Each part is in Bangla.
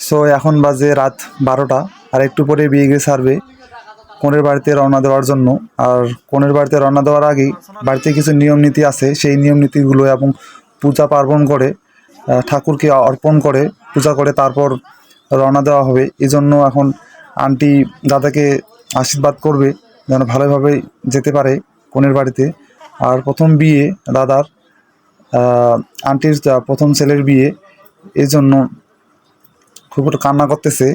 সো এখন বাজে রাত 12টা, আর একটু পরে বিয়ে গিয়ে ছাড়বে কনের বাড়িতে রওনা দেওয়ার জন্য। আর কনের বাড়িতে রওনা দেওয়ার আগেই বাড়িতে কিছু নিয়ম নীতি আছে, সেই নিয়ম নীতিগুলো এবং পূজা পার্বণ করে ঠাকুরকে অর্পণ করে পূজা করে তারপর রওনা দেওয়া হবে। এই জন্য এখন আন্টি দাদাকে আশীর্বাদ করবে যেন ভালোভাবে যেতে পারে কনের বাড়িতে। আর প্রথম বিয়ে দাদার, আন্টির প্রথম ছেলের বিয়ে, এই জন্য খুব একটু কান্না করতেছে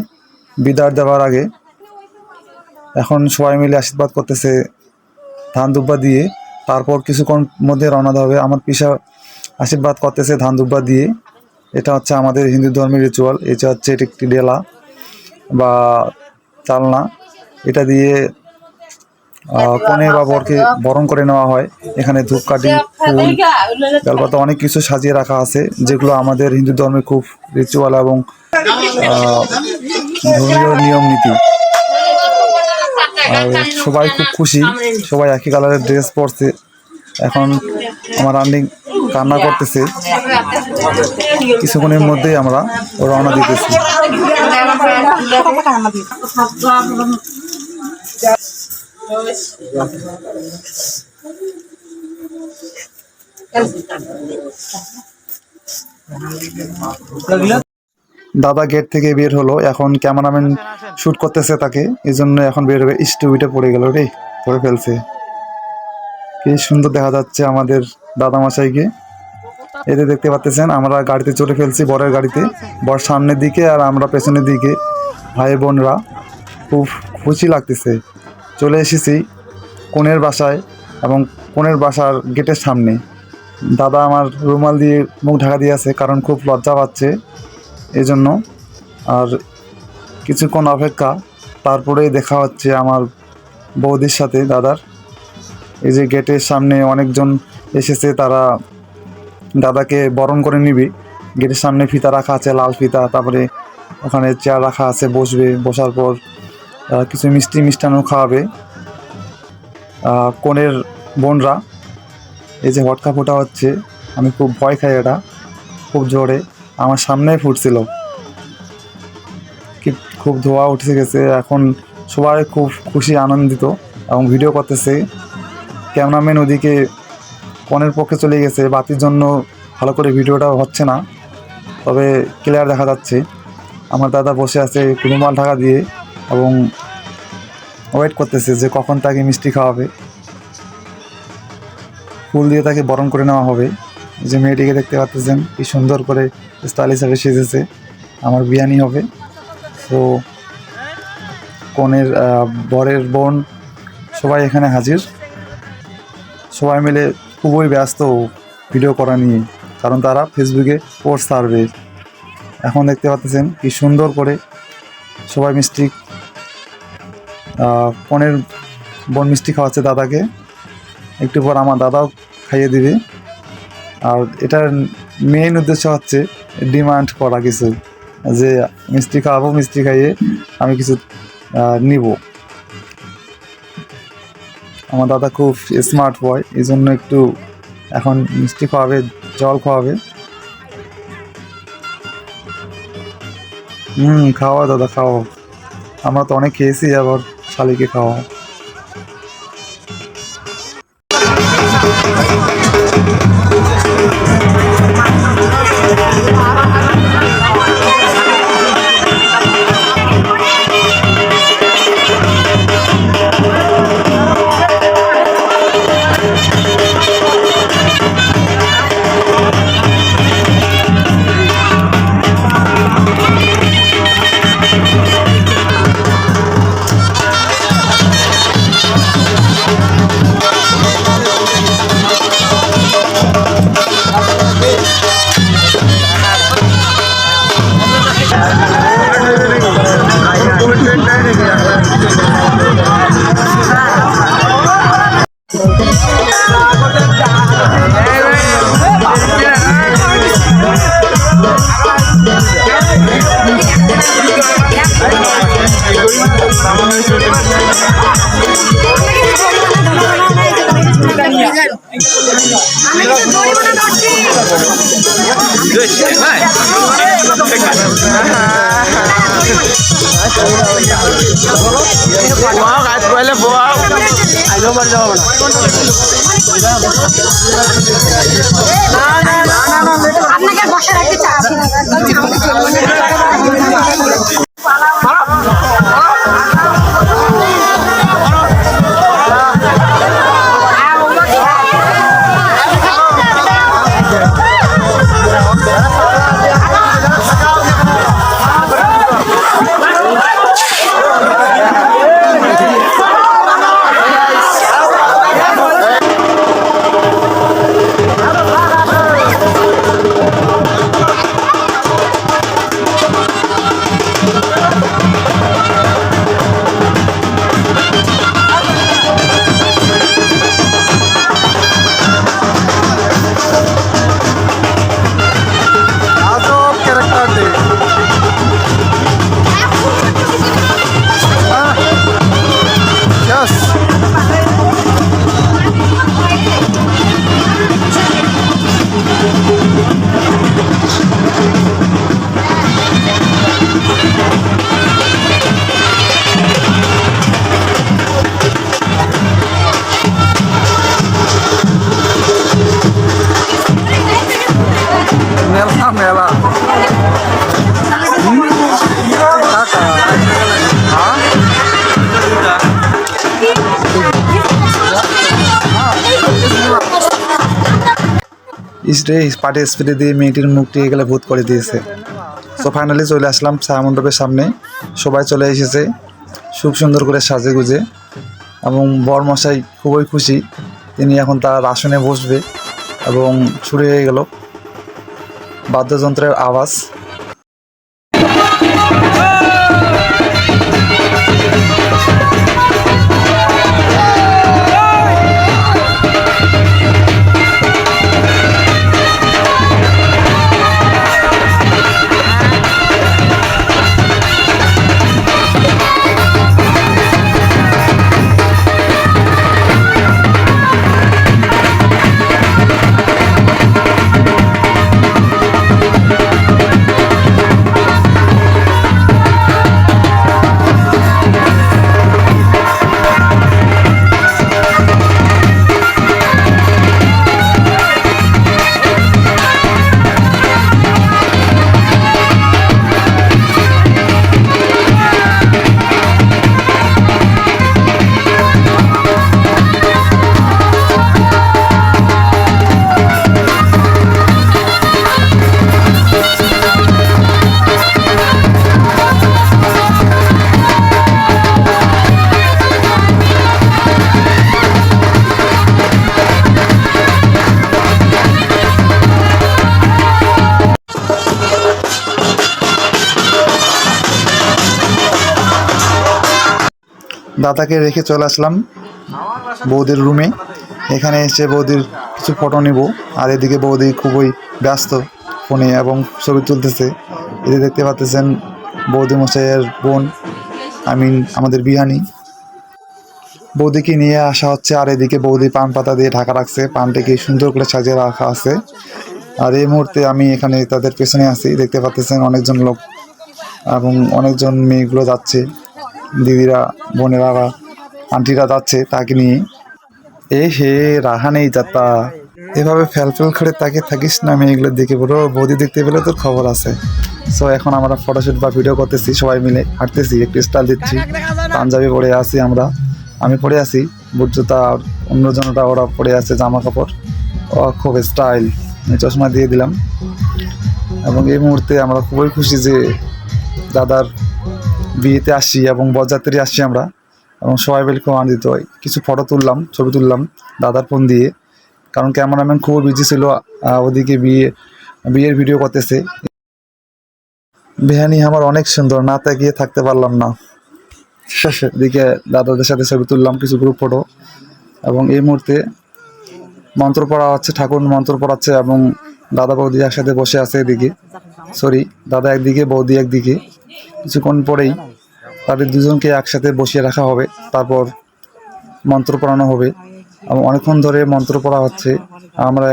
বিদায় দেওয়ার আগে। এখন সবাই মিলে আশীর্বাদ করতেছে ধান দুব্বা দিয়ে, তারপর কিছুক্ষণ মধ্যে রওনা দেওয়া হবে। আমার পিসা আশীর্বাদ করতেছে ধান দুব্বা দিয়ে। এটা হচ্ছে আমাদের হিন্দু ধর্মের রিচুয়াল। এটা হচ্ছে একটি ডেলা বা চালনা, এটা দিয়ে কনে বা বরকে বরণ করে নেওয়া হয়। এখানে ধূপকাঠি, ফুল, বেলপাতা অনেক কিছু সাজিয়ে রাখা আছে, যেগুলো আমাদের হিন্দু ধর্মে খুব রিচুয়াল এবং ধর্মীয় নিয়ম নীতি। আর সবাই খুব খুশি, সবাই একই কালারের ড্রেস পরছে। এখন আমার রানিং কান্না করতেছে, কিছুক্ষণের মধ্যেই আমরা রওনা দিতেছি। দাদা গেট থেকে বের হলো, এখন ক্যামেরাম্যান শুট করতেছে তাকে, এই জন্য এখন বের হবে। স্টুবিটা পড়ে গেল রে, পড়ে ফেলছে। কি সুন্দর দেখা যাচ্ছে আমাদের দাদামশাইকে। এতে দেখতে পাচ্ছেন আমরা গাড়িতে চড়ে ফেলছি, বরের গাড়িতে, বর সামনের দিকে আর আমরা পেছনের দিকে। ভাই বোনরা খুব খুশি লাগতেছে। চলে এসেছি কনের বাসায় এবং কনের বাসার গেটের সামনে। দাদা আমার রুমাল দিয়ে মুখ ঢাকা দিয়ে আছে, কারণ খুব লজ্জা পাচ্ছে এই জন্য। আর কিছুক্ষণ অপেক্ষা, তারপরেই দেখা হচ্ছে আমার বৌদির সাথে দাদার। এই যে গেটের সামনে অনেকজন এসেছে, তারা দাদাকে বরণ করে নিবে। গেটের সামনে ফিতা রাখা আছে, লাল ফিতা, তারপরে ওখানে চেয়ার রাখা আছে, বসবে। বসার পর কিছু মিষ্টান্ন খাওয়াবে কনের বোনরা। এই যে হটকা ফোটা হচ্ছে, আমি খুব ভয় খাই, এটা খুব জোরে আমার সামনেই ফুটছিল, কি খুব ধোঁয়া উঠে গেছে। এখন সবাই খুব খুশি আনন্দিত এবং ভিডিও করতেছে। ক্যামেরাম্যান ওদিকে কনের পক্ষে চলে গেছে, বাতির জন্য ভালো করে ভিডিওটা হচ্ছে না, তবে ক্লিয়ার দেখা যাচ্ছে। আমার দাদা বসে আছে রুমাল ঢাকা দিয়ে এবং ওয়েট করতেছে যে কখন তাকে মিষ্টি খাওয়াবে, ফুল দিয়ে তাকে বরণ করে নেওয়া হবে। যে মেয়েটিকে দেখতে পাচ্ছেন কি সুন্দর করে স্টাইল হিসাবে সেজেছে, আমার বিয়ানি হবে। তো কনের বরের বোন সবাই এখানে হাজির। সবাই মিলে খুবই ব্যস্ত ভিডিও করা নিয়ে, কারণ তারা ফেসবুকে পোস্ট ছাড়বে। এখন দেখতে পাচ্ছেন কি সুন্দর করে সবাই মিষ্টি, কনের বোন মিষ্টি খাওয়াচ্ছে দাদাকে। একটু পর আমার দাদাও খাইয়ে দিবে। আর এটার মেইন উদ্দেশ্য হচ্ছে ডিমান্ড করা কিছু, যে মিষ্টি খাওয়াবো, মিষ্টি খাইয়ে আমি কিছু নিব। আমার দাদা খুব স্মার্ট বয়, এই জন্য একটু এখন মিষ্টি খাওয়াবে, জল খাওয়াবে। খাওয়া দাদা খাওয়া, আমরা তো অনেক খেয়েছি, আবার শালিকে খাওয়া। আপনাকে বসে রাখতে চাচ্ছি না। মেলা পার্টি স্প্রে দিয়ে মেয়েটির মুখটি এগুলো ভূত করে দিয়েছে। তো ফাইনালি চলে আসলাম ছায়া মণ্ডপের সামনে। সবাই চলে এসেছে খুব সুন্দর করে সাজে গুজে, এবং বরমশাই খুবই খুশি। তিনি এখন তার আসনে বসবে এবং শুরু হয়ে গেল বাদ্যযন্ত্রের আওয়াজ। দাদাকে রেখে চলে আসলাম বৌদির রুমে। এখানে এসে বৌদির কিছু ফটো নিব, আর এদিকে বৌদি খুবই ব্যস্ত ফোনে এবং ছবি তুলতেছে। এদিকে দেখতে পাচ্ছেন বৌদি মশাইয়ের বোন আমাদের বিহানি, বৌদিকে নিয়ে আসা হচ্ছে। আর এদিকে বৌদি পান পাতা দিয়ে ঢাকা রাখছে, পানটাকে সুন্দর করে সাজিয়ে রাখা আছে। আর এই মুহূর্তে আমি এখানে তাদের পেছনে আছি, দেখতে পাচ্ছেন অনেকজন লোক এবং অনেকজন মেয়েগুলো যাচ্ছে, দিদিরা বোনেরা আন্টিরা যাচ্ছে তাকে নিয়ে। হে রাহা নেই যাতা, এভাবে ফেল করে তাকে থাকিস না, মেয়েগুলোর দিকে বলো বৌদি দেখতে পেলে তোর খবর আছে। সো এখন আমরা ফটোশ্যুট বা ভিডিও করতেছি, সবাই মিলে হাঁটতেছি, একটু স্টাইল দিচ্ছি। পাঞ্জাবি পরে আছি আমরা, আমি পরে আছি বুট জুতা, আর অন্যজনরা ওরা পরে আছে জামা কাপড়, ও খুব স্টাইল। চশমা দিয়ে দিলাম এবং এই মুহূর্তে আমরা খুবই খুশি যে দাদার বিয়েতে আসছি এবং বরযাত্রী আসছি আমরা, এবং সবাই মিলে খুব আনন্দিত হয়। কিছু ফটো তুললাম, ছবি তুললাম দাদার ফোন দিয়ে, কারণ ক্যামেরাম্যান খুব বিজি ছিল, ওদিকে বিয়ের ভিডিও করতেছে। বেহানি আমার অনেক সুন্দর, না তাকিয়ে থাকতে পারলাম না। শেষের দিকে দাদাদের সাথে ছবি তুললাম, কিছু গ্রুপ ফটো। এবং এই মুহূর্তে মন্ত্র পড়া হচ্ছে, ঠাকুর মন্ত্র পড়াচ্ছে এবং দাদা বৌদি একসাথে বসে আছে। এদিকে দাদা একদিকে, বৌদি একদিকে। কিছুক্ষণ পরেই তাদের দুজনকে একসাথে বসিয়ে রাখা হবে, তারপর মন্ত্র পড়ানো হবে এবং অনেকক্ষণ ধরে মন্ত্র পড়া হচ্ছে। আমরা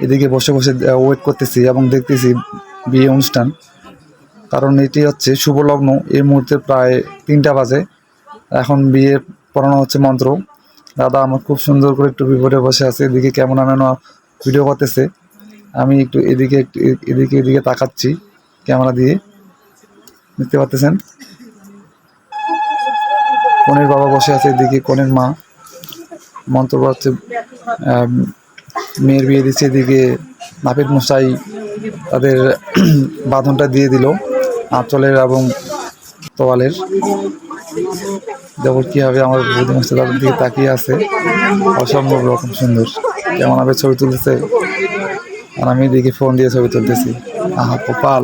এদিকে বসে বসে ওয়েট করতেছি এবং দেখতেছি বিয়ে অনুষ্ঠান। কারণ এটি হচ্ছে শুভ লগ্ন, এই মুহূর্তে প্রায় 3টা বাজে। এখন বিয়ে পড়ানো হচ্ছে মন্ত্র। দাদা আমার খুব সুন্দর করে টুপি পরে বসে আছে, এদিকে ক্যামেরাম্যানও ভিডিও করতেছে। আমি একটু এদিকে তাকাচ্ছি ক্যামেরা দিয়ে, দেখতে পাচ্ছেন। কনের বাবা বসে আছে, এদিকে কনের মা মন্ত্র পড়াচ্ছে। মেয়ের বিয়ে দিচ্ছে, এদিকে নাপিত মশাই তাদের বাঁধনটা দিয়ে দিল আঁচলের এবং তোয়ালের। যেমন কী হবে, আমার বৌদি মশাই তাদের দিকে তাকিয়ে আছে, অসম্ভব রকম সুন্দর। কেমন হবে ছবি তুলতেছে, আর আমি এদিকে ফোন দিয়ে ছবি তুলতেছি। আহা কপাল।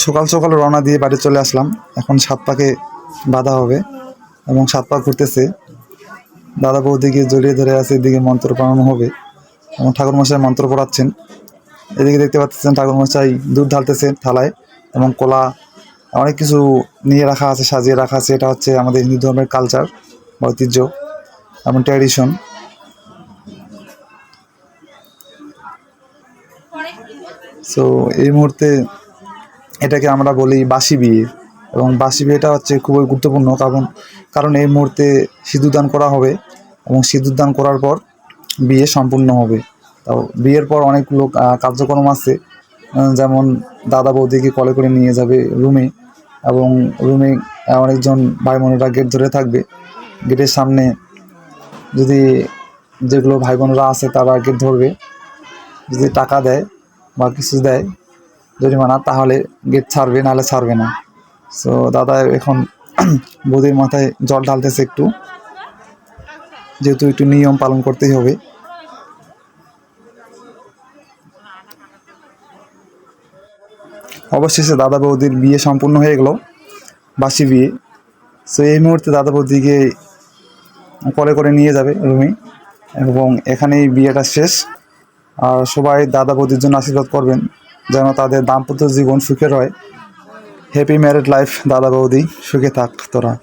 সকাল সকাল রওনা দিয়ে বাড়ি চলে আসলাম। এখন 7 পাকে বাঁধা হবে এবং 7 পা ঘুরতেছে। দাদা বৌদিকে জড়িয়ে ধরে আছে, এদিকে মন্ত্র পড়ানো হবে এবং ঠাকুরমশাই মন্ত্র পড়াচ্ছেন। এদিকে দেখতে পাচ্ছেন ঠাকুরমশাই দুধ ঢালতেছে থালায় এবং কলা, অনেক কিছু নিয়ে রাখা আছে, সাজিয়ে রাখা আছে। এটা হচ্ছে আমাদের হিন্দু ধর্মের কালচার বা ঐতিহ্য এবং ট্র্যাডিশন। সো এই মুহূর্তে এটাকে আমরা বলি বাসি বিয়ে, এবং বাসি বিয়েটা হচ্ছে খুবই গুরুত্বপূর্ণ। কারণ এই মুহূর্তে সিঁদুরদান করা হবে এবং সিঁদুরদান করার পর বিয়ে সম্পূর্ণ হবে। তাও বিয়ের পর অনেকগুলো কার্যক্রম আছে, যেমন দাদা বৌদিকে কলে করে নিয়ে যাবে রুমে, এবং রুমে অনেকজন ভাই বোনেরা গেট ধরে থাকবে। গেটের সামনে যদি যেগুলো ভাই বোনেরা আছে তারা গেট ধরবে, যদি টাকা দেয় বা কিছু দেয় জরিমানা, তাহলে গেট ছাড়বে, নাহলে ছাড়বে না। সো দাদা এখন বৌদির মাথায় জল ঢালতেছে একটু, যেহেতু একটু নিয়ম পালন করতেই হবে। অবশেষে দাদা বৌদির বিয়ে সম্পূর্ণ হয়ে গেল, বাসি বিয়ে। সো এই মুহূর্তে দাদা বৌদিকে কলে করে নিয়ে যাবে রুমে, এবং এখানেই বিয়েটা শেষ। আর সবাই দাদা বৌদির জন্য আশীর্বাদ করবেন যেন তাদের দাম্পত্য জীবন সুখের হয়। হ্যাপি ম্যারিড লাইফ দাদা বৌদি, সুখে থাক তোরা।